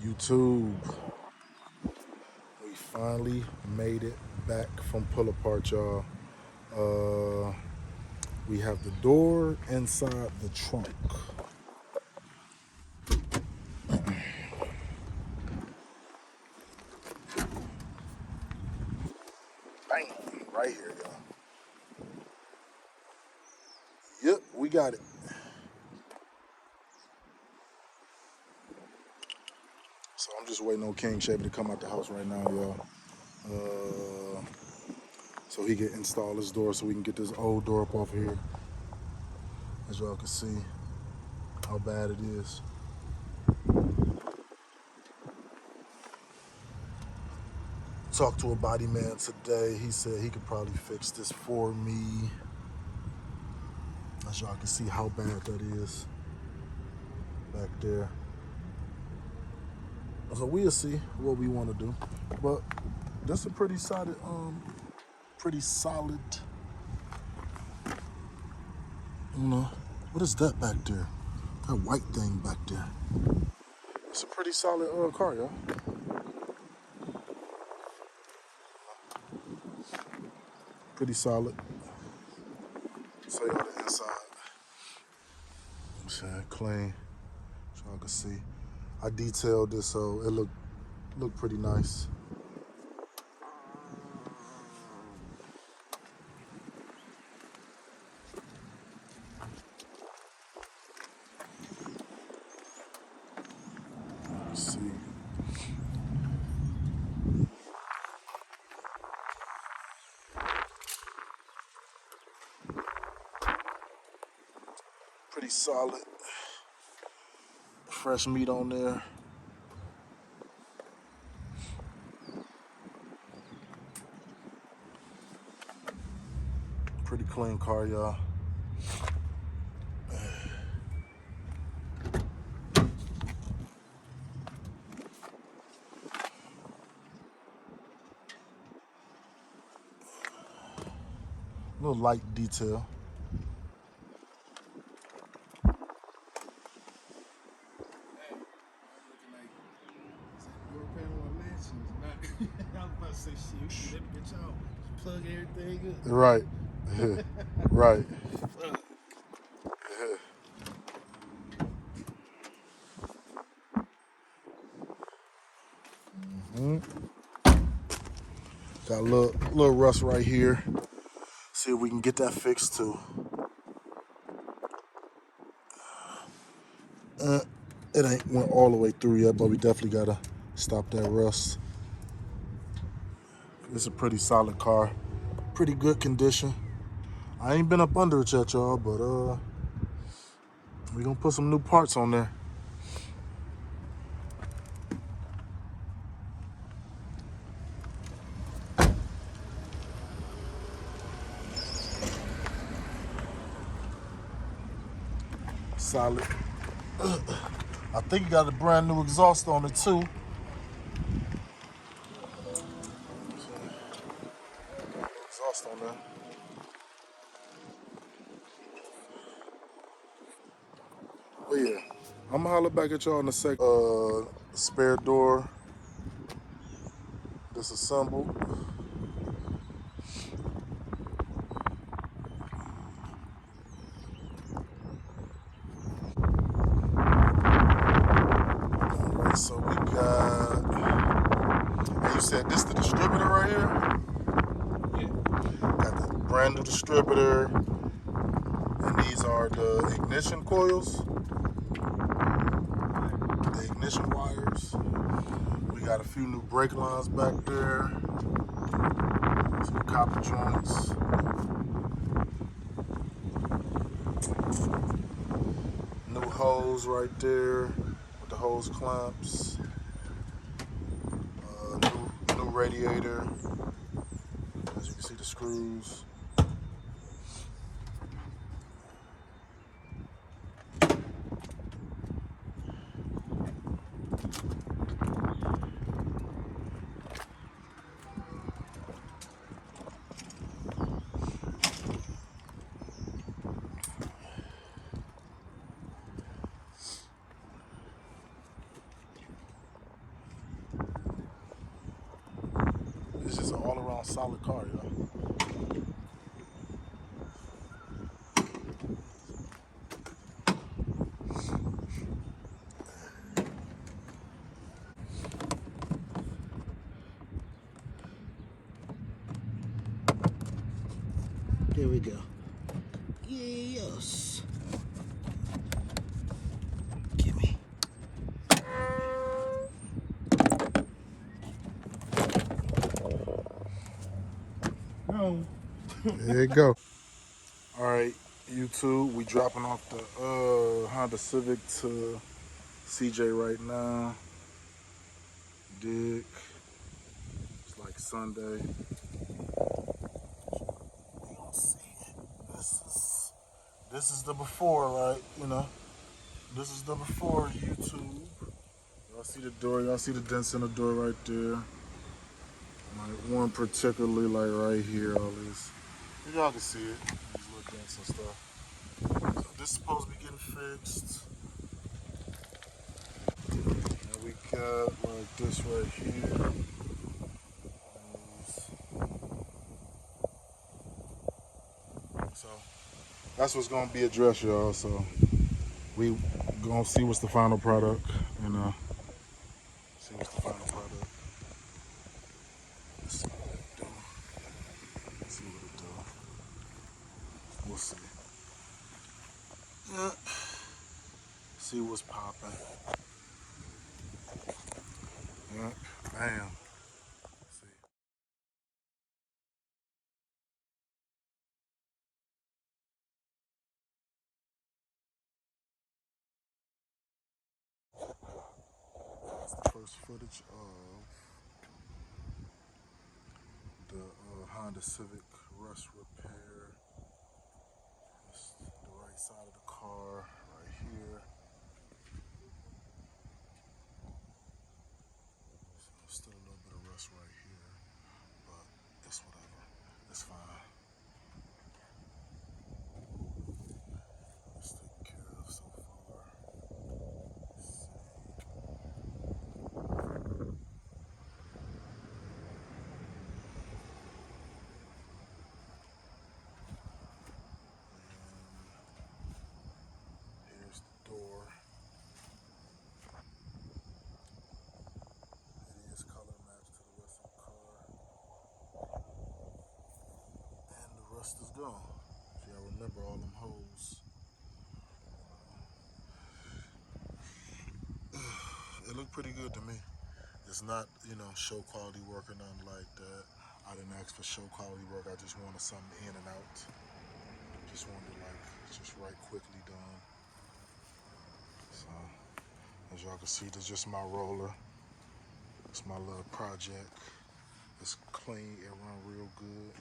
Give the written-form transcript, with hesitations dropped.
YouTube, we finally made it back from pull apart, y'all. We have the door inside the trunk. Bang, right here, y'all. Yep, we got it. So I'm just waiting on King Shabby to come out the house right now, y'all. So he can install his door so we can get this old door up off of here. As y'all can see how bad it is. Talked to a body man today. He said he could probably fix this for me. As y'all can see how bad that is back there. So we'll see what we want to do. But that's a pretty solid, what is that back there? That white thing back there. It's a pretty solid car, y'all. Pretty solid. So y'all the inside. I'm saying clean. So y'all can see. I detailed this so it looked pretty nice. Let's see. Pretty solid. Fresh meat on there. Pretty clean car, y'all. Little light detail. I was about to say shit. Let me get y'all plug everything up. Right. Right. Got a little rust right here. See if we can get that fixed too. It ain't went all the way through yet, but we definitely gotta stop that rust. It's a pretty solid car. Pretty good condition. I ain't been up under it yet, y'all, but we gonna put some new parts on there. Solid. I think you got a brand new exhaust on it too. Exhaust on there. But yeah, I'm gonna holler back at y'all in a sec. Spare door disassembled. Alright, so we got, and you said this the distributor right here? Yeah. Got the brand new distributor, and these are the ignition coils, the ignition wires. We got a few new brake lines back there, some copper joints. New hose right there with the hose clamps. New radiator. As you can see, the screws. solid car, y'all. There we go. Yes. Gimme. No. There you go. All right, YouTube, we dropping off the Honda Civic to CJ right now. Dig. It's like Sunday. You don't see it. This is the before, right? You know, this is the before YouTube. Y'all see the door? Y'all see the dents in the door right there? Like one particularly, like right here, all this. Y'all can see it. These little dents and stuff. So this is supposed to be getting fixed. And we got like this right here. So that's what's gonna be addressed, y'all. So we gonna see what's the final product, and see what's the final product. Let's see what it do. Let's see what it do. We'll see. Yeah. See what's popping. Yeah. Bam. See. That's the first footage of the Honda Civic rust repair. It's the right side of the car right here. So still a little bit of rust right here, but it's whatever. It's fine. It's taken care of so far. Let's see. And here's the door. It is color matched to the rest of the car. And the rust is gone. So y'all remember all them holes. It looked pretty good to me. It's not, show quality work or nothing like that. I didn't ask for show quality work. I just wanted something in and out. Just wanted just right quickly done. So as y'all can see, this is just my roller. It's my little project. It's clean. It run real good.